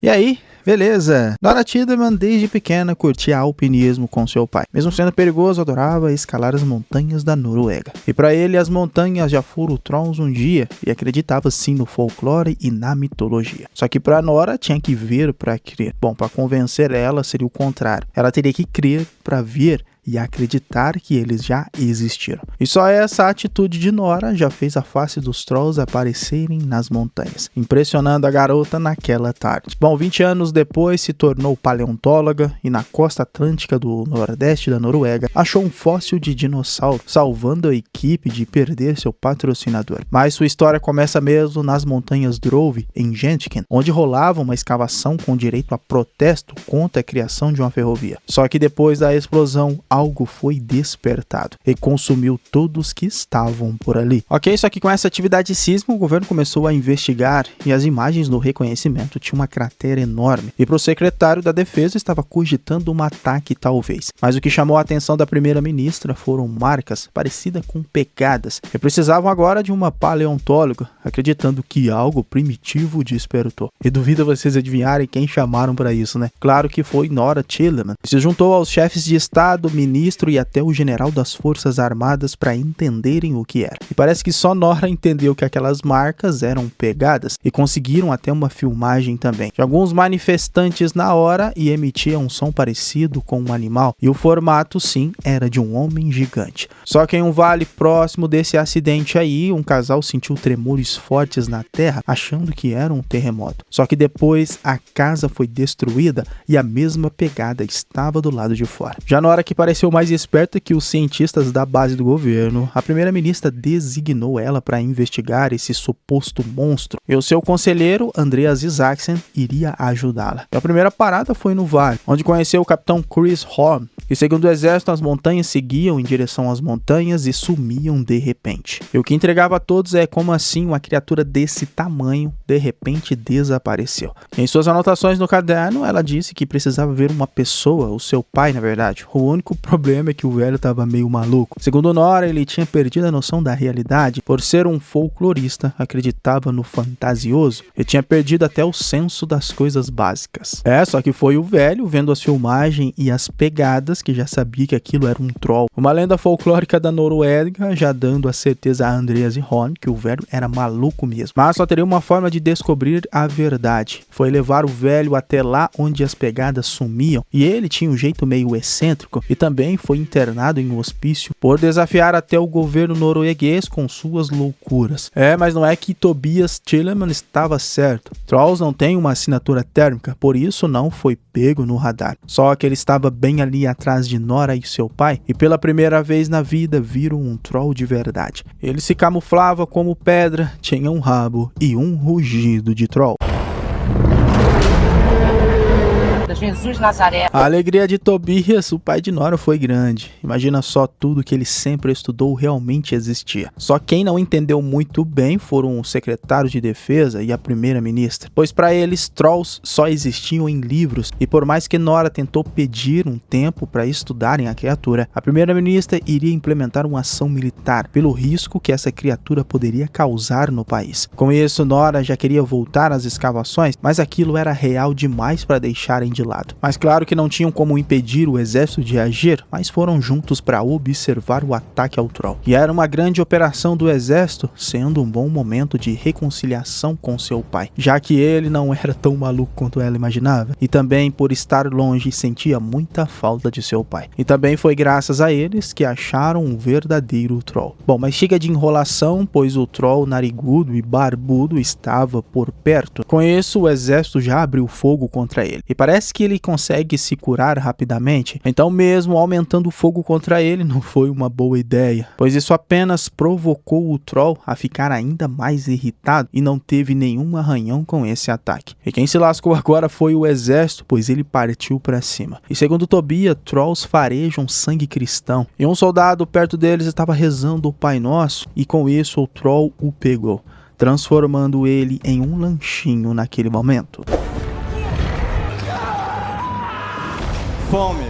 E aí, beleza? Nora Tiedemann desde pequena curtia alpinismo com seu pai. Mesmo sendo perigoso, adorava escalar as montanhas da Noruega. E para ele, as montanhas já foram Trolls um dia e acreditava sim no folclore e na mitologia. Só que para Nora tinha que ver para crer. Bom, para convencer ela seria o contrário. Ela teria que crer para ver e acreditar que eles já existiram. E só essa atitude de Nora já fez a face dos Trolls aparecerem nas montanhas, impressionando a garota naquela tarde. Bom, 20 anos depois se tornou paleontóloga e na costa atlântica do nordeste da Noruega achou um fóssil de dinossauro, salvando a equipe de perder seu patrocinador. Mas sua história começa mesmo nas montanhas Drove, em Gentiken, onde rolava uma escavação com direito a protesto contra a criação de uma ferrovia. Só que depois da explosão, algo foi despertado e consumiu todos que estavam por ali. Ok, só que com essa atividade sísmica, o governo começou a investigar e as imagens do reconhecimento tinham uma cratera enorme. E para o secretário da defesa estava cogitando um ataque talvez. Mas o que chamou a atenção da primeira-ministra foram marcas parecidas com pegadas e precisavam agora de uma paleontóloga, acreditando que algo primitivo despertou. E duvido vocês adivinharem quem chamaram para isso, né? Claro que foi Nora Tiedemann. Se juntou aos chefes de estado, ministro e até o general das Forças Armadas para entenderem o que era. E parece que só Nora entendeu que aquelas marcas eram pegadas e conseguiram até uma filmagem também de alguns manifestantes na hora e emitiam um som parecido com um animal. E o formato, sim, era de um homem gigante. Só que em um vale próximo desse acidente aí, um casal sentiu tremores fortes na terra, achando que era um terremoto. Só que depois a casa foi destruída e a mesma pegada estava do lado de fora. Já na hora que pareceu mais esperta que os cientistas da base do governo, a primeira-ministra designou ela para investigar esse suposto monstro e o seu conselheiro, Andreas Isaksen, iria ajudá-la. A primeira parada foi no vale, onde conheceu o capitão Chris Horn, e segundo o exército, as montanhas seguiam em direção às montanhas e sumiam de repente. E o que entregava a todos é como assim uma criatura desse tamanho de repente desapareceu. Em suas anotações no caderno, ela disse que precisava ver uma pessoa, o seu pai na verdade. O único problema é que o velho estava meio maluco. Segundo Nora, ele tinha perdido a noção da realidade. Por ser um folclorista, acreditava no fantasioso e tinha perdido até o senso das coisas básicas. Só que foi o velho, vendo as filmagens e as pegadas, que já sabia que aquilo era um troll. Uma lenda folclórica da Noruega, já dando a certeza a Andreas e Horn que o velho era maluco mesmo. Mas só teria uma forma de descobrir a verdade. Foi levar o velho até lá onde as pegadas sumiam. E ele tinha um jeito meio excêntrico e também foi internado em um hospício por desafiar até o governo norueguês com suas loucuras. Mas não é que Tobias Tillemann estava certo. Trolls não tem uma assinatura térmica, por isso não foi pego no radar. Só que ele estava bem ali atrás de Nora e seu pai, e pela primeira vez na vida viram um troll de verdade. Ele se camuflava como pedra, tinha um rabo e um rugido de troll. Jesus Nazaré. A alegria de Tobias, o pai de Nora, foi grande. Imagina só, tudo que ele sempre estudou realmente existia. Só quem não entendeu muito bem foram o secretário de defesa e a primeira-ministra, pois para eles Trolls só existiam em livros, e por mais que Nora tentou pedir um tempo para estudarem a criatura, a primeira-ministra iria implementar uma ação militar pelo risco que essa criatura poderia causar no país. Com isso, Nora já queria voltar às escavações, mas aquilo era real demais para deixarem de lado. Mas claro que não tinham como impedir o exército de agir, mas foram juntos para observar o ataque ao troll. E era uma grande operação do exército, sendo um bom momento de reconciliação com seu pai, já que ele não era tão maluco quanto ela imaginava, e também por estar longe sentia muita falta de seu pai. E também foi graças a eles que acharam um verdadeiro troll. Bom, mas chega de enrolação, pois o troll narigudo e barbudo estava por perto. Com isso, o exército já abriu fogo contra ele, e parece que ele consegue se curar rapidamente, então mesmo aumentando o fogo contra ele não foi uma boa ideia, pois isso apenas provocou o troll a ficar ainda mais irritado e não teve nenhum arranhão com esse ataque. E quem se lascou agora foi o exército, pois ele partiu para cima. E segundo Tobias, Trolls farejam sangue cristão, e um soldado perto deles estava rezando o Pai Nosso, e com isso o troll o pegou, transformando ele em um lanchinho naquele momento. fome.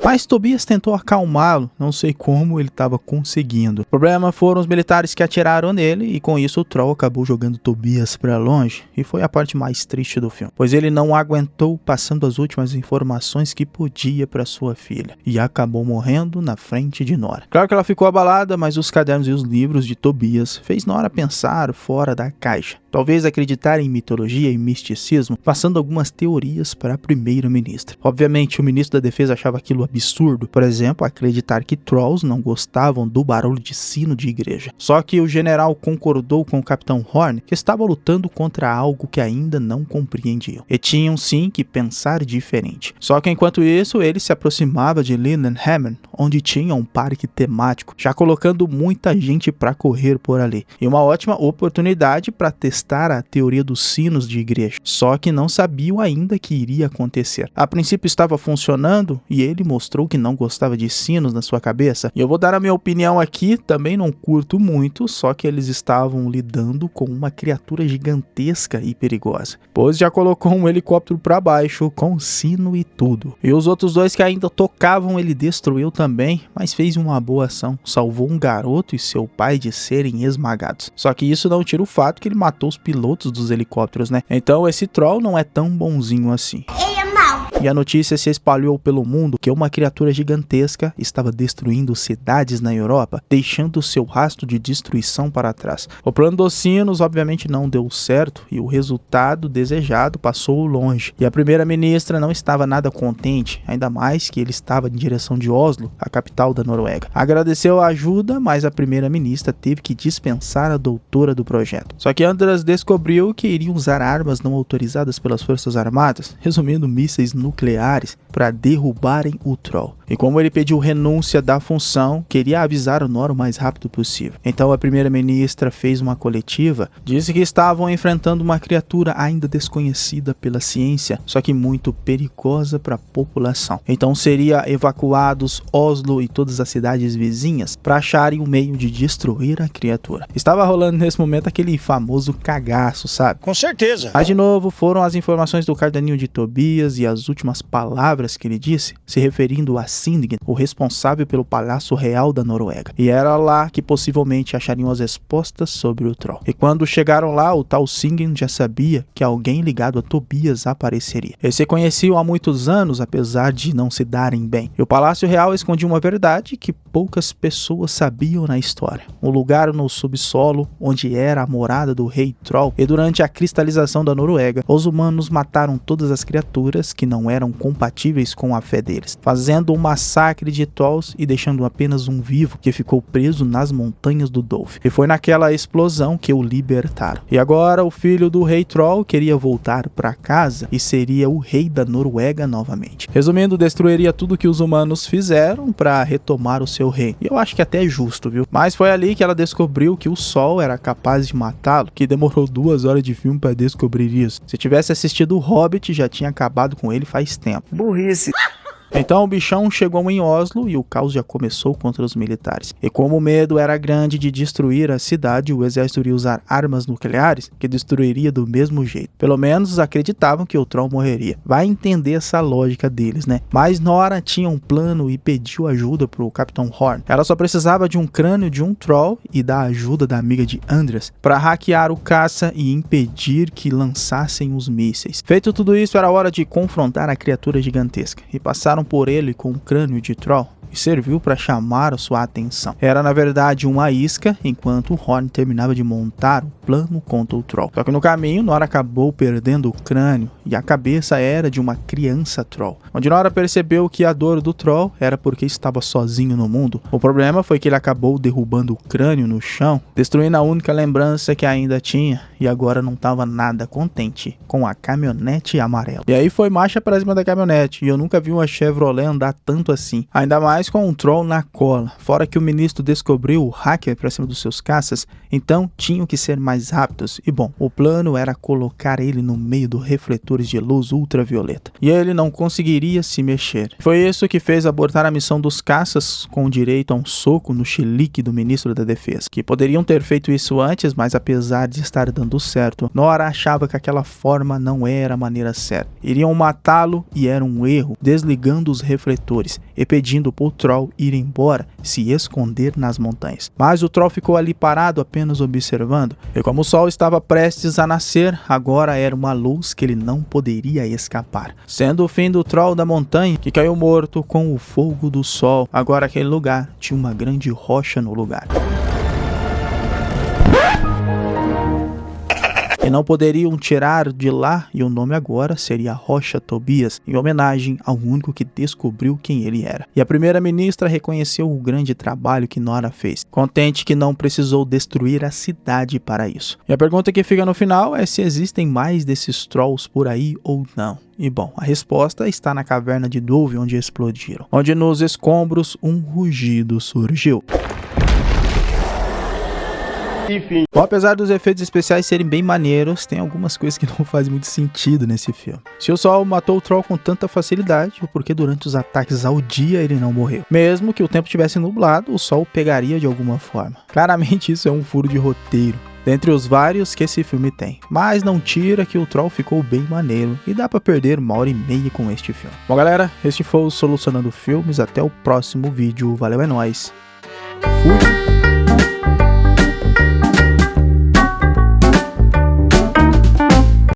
Mas Tobias tentou acalmá-lo, não sei como ele estava conseguindo. O problema foram os militares que atiraram nele e com isso o Troll acabou jogando Tobias para longe e foi a parte mais triste do filme, pois ele não aguentou passando as últimas informações que podia para sua filha e acabou morrendo na frente de Nora. Claro que ela ficou abalada, mas os cadernos e os livros de Tobias fez Nora pensar fora da caixa, talvez acreditar em mitologia e misticismo, passando algumas teorias para a primeira-ministra. Obviamente o ministro da defesa achava aquilo absurdo, por exemplo, acreditar que Trolls não gostavam do barulho de sino de igreja. Só que o general concordou com o capitão Horn que estava lutando contra algo que ainda não compreendiam, e tinham sim que pensar diferente. Só que enquanto isso, ele se aproximava de Lindenhaven, onde tinha um parque temático, já colocando muita gente para correr por ali, e uma ótima oportunidade para testar a teoria dos sinos de igreja, só que não sabiam ainda que iria acontecer. A princípio estava funcionando e ele mostrou que não gostava de sinos na sua cabeça, e eu vou dar a minha opinião aqui, também não curto muito, só que eles estavam lidando com uma criatura gigantesca e perigosa, pois já colocou um helicóptero para baixo com sino e tudo, e os outros dois que ainda tocavam ele destruiu também, mas fez uma boa ação, salvou um garoto e seu pai de serem esmagados. Só que isso não tira o fato que ele matou os pilotos dos helicópteros, né? Então esse Troll não é tão bonzinho assim. E a notícia se espalhou pelo mundo que uma criatura gigantesca estava destruindo cidades na Europa, deixando seu rastro de destruição para trás. O plano dos sinos obviamente não deu certo e o resultado desejado passou longe. E a primeira-ministra não estava nada contente, ainda mais que ele estava em direção de Oslo, a capital da Noruega. Agradeceu a ajuda, mas a primeira-ministra teve que dispensar a doutora do projeto. Só que Andras descobriu que iriam usar armas não autorizadas pelas forças armadas, resumindo mísseis nucleares, para derrubarem o Troll. E como ele pediu renúncia da função, queria avisar o Nora o mais rápido possível. Então a primeira-ministra fez uma coletiva, disse que estavam enfrentando uma criatura ainda desconhecida pela ciência, só que muito perigosa para a população. Então seria evacuados Oslo e todas as cidades vizinhas para acharem um meio de destruir a criatura. Estava rolando nesse momento aquele famoso cagaço, sabe? Com certeza. Mas de novo foram as informações do caderninho de Tobias e as últimas palavras que ele disse, se referindo a Sinding, o responsável pelo Palácio Real da Noruega. E era lá que possivelmente achariam as respostas sobre o Troll. E quando chegaram lá, o tal Sinding já sabia que alguém ligado a Tobias apareceria. Eles se conheciam há muitos anos, apesar de não se darem bem. E o Palácio Real escondia uma verdade que poucas pessoas sabiam na história. Um lugar no subsolo, onde era a morada do rei Troll. E durante a cristalização da Noruega, os humanos mataram todas as criaturas que não eram compatíveis com a fé deles, fazendo um massacre de Trolls e deixando apenas um vivo que ficou preso nas montanhas do Dolph. E foi naquela explosão que o libertaram. E agora o filho do rei Troll queria voltar para casa e seria o rei da Noruega novamente. Resumindo, destruiria tudo que os humanos fizeram para retomar o seu reino. E eu acho que até é justo, viu? Mas foi ali que ela descobriu que o Sol era capaz de matá-lo, que demorou 2 horas de filme para descobrir isso. Se tivesse assistido o Hobbit, já tinha acabado com ele faz tempo. Burrice. Então o bichão chegou em Oslo e o caos já começou contra os militares. E como o medo era grande de destruir a cidade, o exército iria usar armas nucleares que destruiria do mesmo jeito. Pelo menos acreditavam que o Troll morreria. Vai entender essa lógica deles, né? Mas Nora tinha um plano e pediu ajuda pro Capitão Horn. Ela só precisava de um crânio de um Troll e da ajuda da amiga de Andras para hackear o caça e impedir que lançassem os mísseis. Feito tudo isso, era hora de confrontar a criatura gigantesca. E passaram por ele com um crânio de Troll e serviu para chamar a sua atenção. Era na verdade uma isca, enquanto Horn terminava de montar o plano contra o Troll. Só que no caminho, Nora acabou perdendo o crânio e a cabeça era de uma criança Troll. Onde Nora percebeu que a dor do Troll era porque estava sozinho no mundo. O problema foi que ele acabou derrubando o crânio no chão, destruindo a única lembrança que ainda tinha, e agora não estava nada contente com a caminhonete amarela. E aí foi marcha para cima da caminhonete, e eu nunca vi uma Chevrolet andar tanto assim. Ainda mais mas com um troll na cola. Fora que o ministro descobriu o hacker para cima dos seus caças, então tinham que ser mais rápidos. E bom, o plano era colocar ele no meio dos refletores de luz ultravioleta. E ele não conseguiria se mexer. Foi isso que fez abortar a missão dos caças com direito a um soco no chilique do ministro da defesa. Que poderiam ter feito isso antes, mas apesar de estar dando certo, Nora achava que aquela forma não era a maneira certa. Iriam matá-lo e era um erro, desligando os refletores e pedindo para o troll ir embora, se esconder nas montanhas. Mas o troll ficou ali parado, apenas observando, e como o sol estava prestes a nascer, agora era uma luz que ele não poderia escapar, sendo o fim do troll da montanha, que caiu morto com o fogo do sol. Agora aquele lugar tinha uma grande rocha no lugar. E não poderiam tirar de lá, e o nome agora seria Rocha Tobias, em homenagem ao único que descobriu quem ele era. E a primeira-ministra reconheceu o grande trabalho que Nora fez, contente que não precisou destruir a cidade para isso. E a pergunta que fica no final é se existem mais desses trolls por aí ou não. E bom, a resposta está na caverna de Dove, onde explodiram, onde nos escombros um rugido surgiu. Enfim. Bom, apesar dos efeitos especiais serem bem maneiros, tem algumas coisas que não fazem muito sentido nesse filme. Se o sol matou o troll com tanta facilidade, por que durante os ataques ao dia ele não morreu? Mesmo que o tempo tivesse nublado, o sol pegaria de alguma forma. Claramente isso é um furo de roteiro, dentre os vários que esse filme tem. Mas não tira que o troll ficou bem maneiro e dá pra perder 1h30 com este filme. Bom galera, este foi o Solucionando Filmes, até o próximo vídeo, valeu, é nóis, fui!